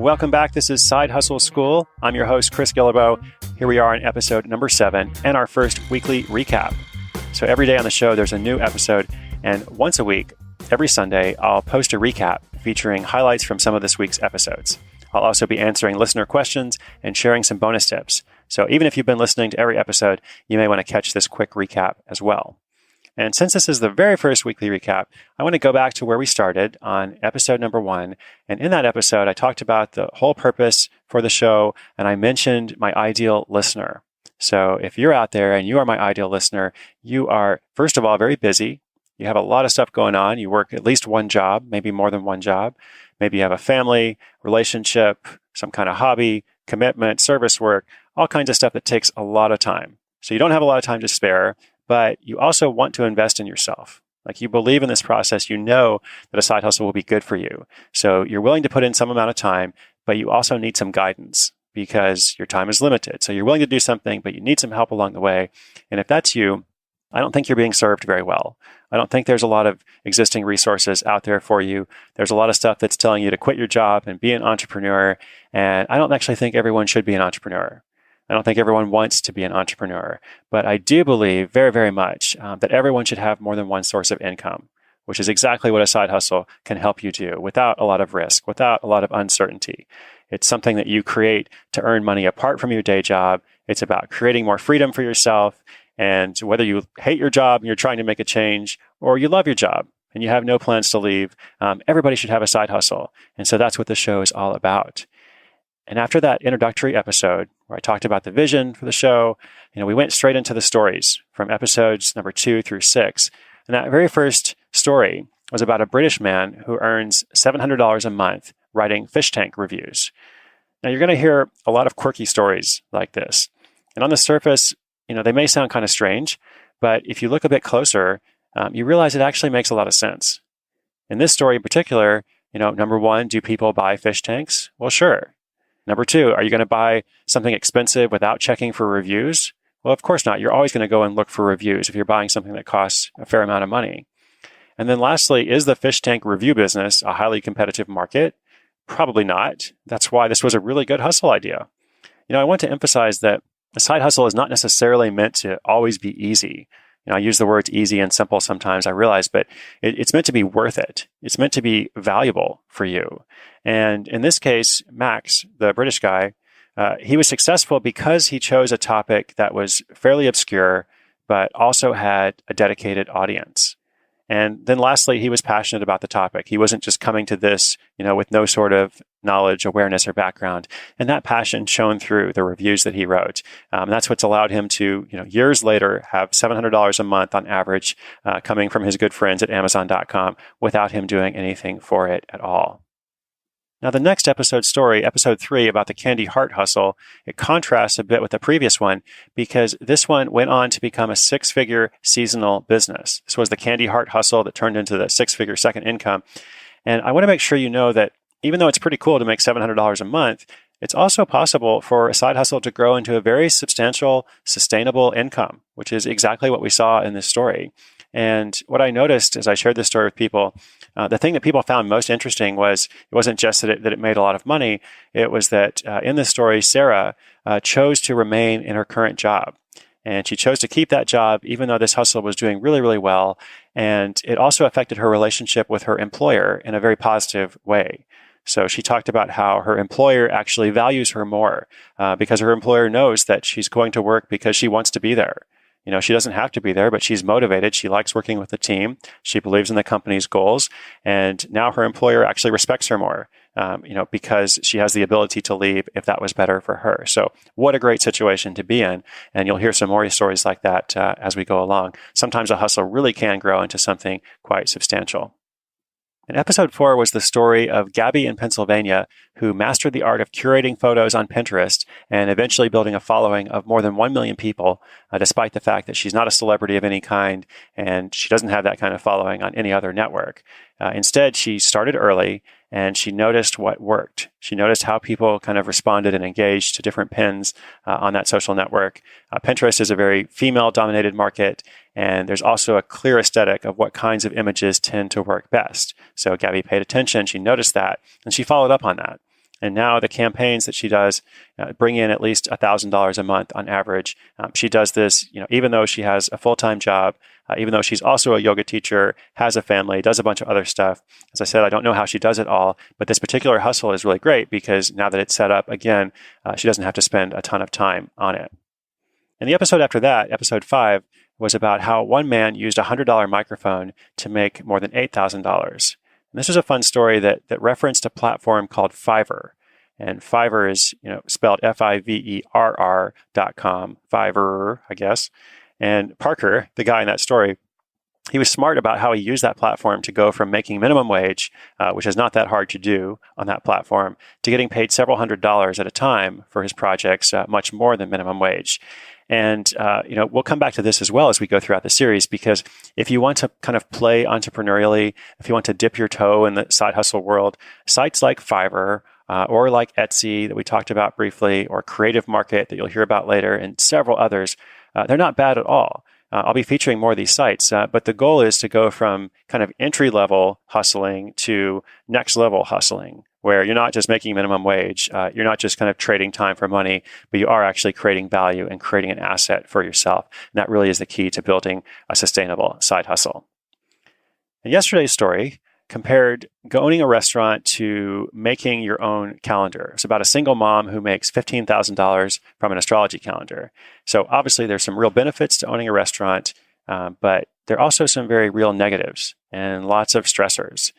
Welcome back. This is Side Hustle School. I'm your host, Chris Guillebeau. Here we are on episode number 7 and our first weekly recap. So every day on the show, there's a new episode. And once a week, every Sunday, I'll post a recap featuring highlights from some of this week's episodes. I'll also be answering listener questions and sharing some bonus tips. So even if you've been listening to every episode, you may want to catch this quick recap as well. And since this is the very first weekly recap, I want to go back to where we started on episode number 1. And in that episode, I talked about the whole purpose for the show, and I mentioned my ideal listener. So if you're out there and you are my ideal listener, you are, first of all, very busy. You have a lot of stuff going on. You work at least one job, maybe more than one job. Maybe you have a family, relationship, some kind of hobby, commitment, service work, all kinds of stuff that takes a lot of time. So you don't have a lot of time to spare, but you also want to invest in yourself. Like you believe in this process, you know that a side hustle will be good for you. So you're willing to put in some amount of time, but you also need some guidance because your time is limited. So you're willing to do something, but you need some help along the way. And if that's you, I don't think you're being served very well. I don't think there's a lot of existing resources out there for you. There's a lot of stuff that's telling you to quit your job and be an entrepreneur. And I don't actually think everyone should be an entrepreneur. I don't think everyone wants to be an entrepreneur, but I do believe very, very much that everyone should have more than one source of income, which is exactly what a side hustle can help you do without a lot of risk, without a lot of uncertainty. It's something that you create to earn money apart from your day job. It's about creating more freedom for yourself. And whether you hate your job and you're trying to make a change, or you love your job and you have no plans to leave, everybody should have a side hustle. And so that's what the show is all about. And after that introductory episode where I talked about the vision for the show, we went straight into the stories from episodes number 2 through 6. And that very first story was about a British man who earns $700 a month writing fish tank reviews. Now you're going to hear a lot of quirky stories like this. And on the surface, they may sound kind of strange, but if you look a bit closer, you realize it actually makes a lot of sense. In this story in particular, number 1, do people buy fish tanks? Well, sure. Number 2, are you going to buy something expensive without checking for reviews? Well, of course not. You're always going to go and look for reviews if you're buying something that costs a fair amount of money. And then lastly, is the fish tank review business a highly competitive market? Probably not. That's why this was a really good hustle idea. I want to emphasize that a side hustle is not necessarily meant to always be easy. I use the words easy and simple sometimes, I realize, but it's meant to be worth it. It's meant to be valuable for you. And in this case, Max, the British guy, he was successful because he chose a topic that was fairly obscure, but also had a dedicated audience. And then lastly, he was passionate about the topic. He wasn't just coming to this, with no sort of knowledge, awareness, or background. And that passion shone through the reviews that he wrote. That's what's allowed him to, years later, have $700 a month on average coming from his good friends at Amazon.com without him doing anything for it at all. Now, the next episode story, episode 3 about the candy heart hustle, it contrasts a bit with the previous one because this one went on to become a 6-figure seasonal business. This was the candy heart hustle that turned into the 6-figure second income. And I want to make sure you know that even though it's pretty cool to make $700 a month, it's also possible for a side hustle to grow into a very substantial, sustainable income, which is exactly what we saw in this story. And what I noticed as I shared this story with people, the thing that people found most interesting was it wasn't just that it made a lot of money. It was that in this story, Sarah chose to remain in her current job. And she chose to keep that job even though this hustle was doing really, really well. And it also affected her relationship with her employer in a very positive way. So she talked about how her employer actually values her more because her employer knows that she's going to work because she wants to be there. She doesn't have to be there, but she's motivated. She likes working with the team. She believes in the company's goals. And now her employer actually respects her more, because she has the ability to leave if that was better for her. So what a great situation to be in. And you'll hear some more stories like that as we go along. Sometimes a hustle really can grow into something quite substantial. And episode 4 was the story of Gabby in Pennsylvania, who mastered the art of curating photos on Pinterest and eventually building a following of more than 1 million people, despite the fact that she's not a celebrity of any kind and she doesn't have that kind of following on any other network. Instead, she started early and she noticed what worked. She noticed how people kind of responded and engaged to different pins on that social network. Pinterest is a very female-dominated market, and there's also a clear aesthetic of what kinds of images tend to work best. So Gabby paid attention, she noticed that, and she followed up on that. And now the campaigns that she does bring in at least $1,000 a month on average. She does this, even though she has a full-time job, even though she's also a yoga teacher, has a family, does a bunch of other stuff. As I said, I don't know how she does it all, but this particular hustle is really great because now that it's set up, again, she doesn't have to spend a ton of time on it. And the episode after that, episode 5, was about how one man used a $100 microphone to make more than $8,000. And this was a fun story that referenced a platform called Fiverr. And Fiverr is, spelled Fiverr.com, Fiverr, I guess. And Parker, the guy in that story, he was smart about how he used that platform to go from making minimum wage, which is not that hard to do on that platform, to getting paid several $100s at a time for his projects, much more than minimum wage. And, we'll come back to this as well as we go throughout the series, because if you want to kind of play entrepreneurially, if you want to dip your toe in the side hustle world, sites like Fiverr or like Etsy that we talked about briefly, or Creative Market that you'll hear about later, and several others, they're not bad at all. I'll be featuring more of these sites, but the goal is to go from kind of entry-level hustling to next-level hustling, where you're not just making minimum wage, you're not just kind of trading time for money, but you are actually creating value and creating an asset for yourself. And that really is the key to building a sustainable side hustle. And yesterday's story compared owning a restaurant to making your own calendar. It's about a single mom who makes $15,000 from an astrology calendar. So obviously there's some real benefits to owning a restaurant, but there are also some very real negatives and lots of stressors.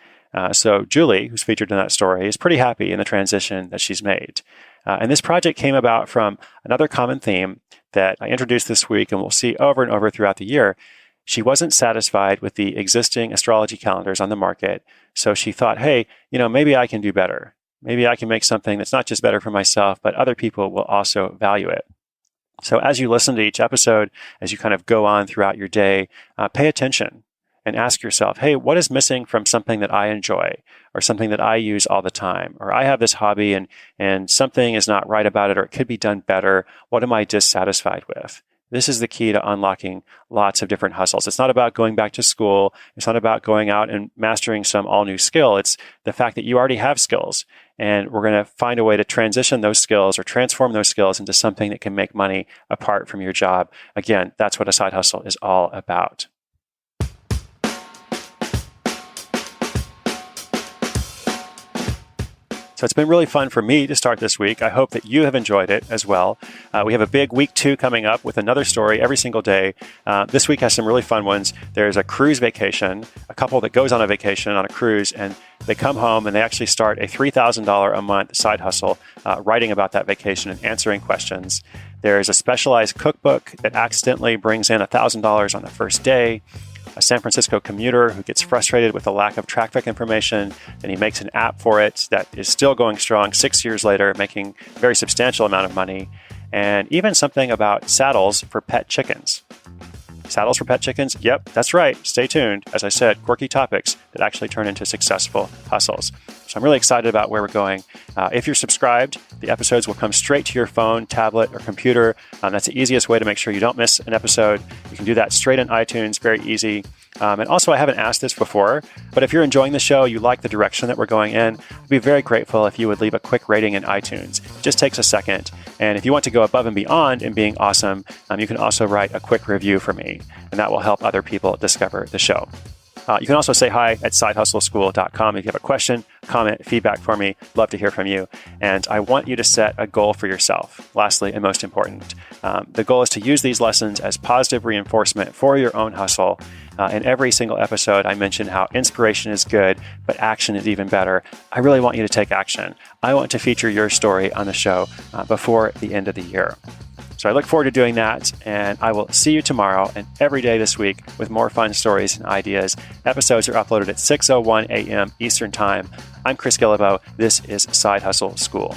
So Julie, who's featured in that story, is pretty happy in the transition that she's made. And this project came about from another common theme that I introduced this week and we'll see over and over throughout the year. She wasn't satisfied with the existing astrology calendars on the market. So she thought, hey, maybe I can do better. Maybe I can make something that's not just better for myself, but other people will also value it. So as you listen to each episode, as you kind of go on throughout your day, pay attention and ask yourself, hey, what is missing from something that I enjoy or something that I use all the time? Or I have this hobby and something is not right about it, or it could be done better. What am I dissatisfied with? This is the key to unlocking lots of different hustles. It's not about going back to school. It's not about going out and mastering some all-new skill. It's the fact that you already have skills, and we're going to find a way to transition those skills or transform those skills into something that can make money apart from your job. Again, that's what a side hustle is all about. So it's been really fun for me to start this week. I hope that you have enjoyed it as well. We have a big week 2 coming up with another story every single day. This week has some really fun ones. There's a cruise vacation, a couple that goes on a vacation on a cruise, and they come home and they actually start a $3,000 a month side hustle, writing about that vacation and answering questions. There's a specialized cookbook that accidentally brings in $1,000 on the first day. A San Francisco commuter who gets frustrated with the lack of traffic information, and he makes an app for it that is still going strong 6 years later, making a very substantial amount of money, and even something about saddles for pet chickens. Saddles for pet chickens? Yep, that's right. Stay tuned. As I said, quirky topics that actually turn into successful hustles. So I'm really excited about where we're going. If you're subscribed, the episodes will come straight to your phone, tablet, or computer. That's the easiest way to make sure you don't miss an episode. You can do that straight in iTunes, very easy. And also, I haven't asked this before, but if you're enjoying the show, you like the direction that we're going in, I'd be very grateful if you would leave a quick rating in iTunes. It just takes a second. And if you want to go above and beyond in being awesome, you can also write a quick review for me, and that will help other people discover the show. You can also say hi at sidehustleschool.com if you have a question, comment, feedback for me. Love to hear from you. And I want you to set a goal for yourself. Lastly, and most important, the goal is to use these lessons as positive reinforcement for your own hustle. In every single episode, I mention how inspiration is good, but action is even better. I really want you to take action. I want to feature your story on the show before the end of the year. So I look forward to doing that, and I will see you tomorrow and every day this week with more fun stories and ideas. Episodes are uploaded at 6:01 a.m. Eastern Time. I'm Chris Guillebeau. This is Side Hustle School.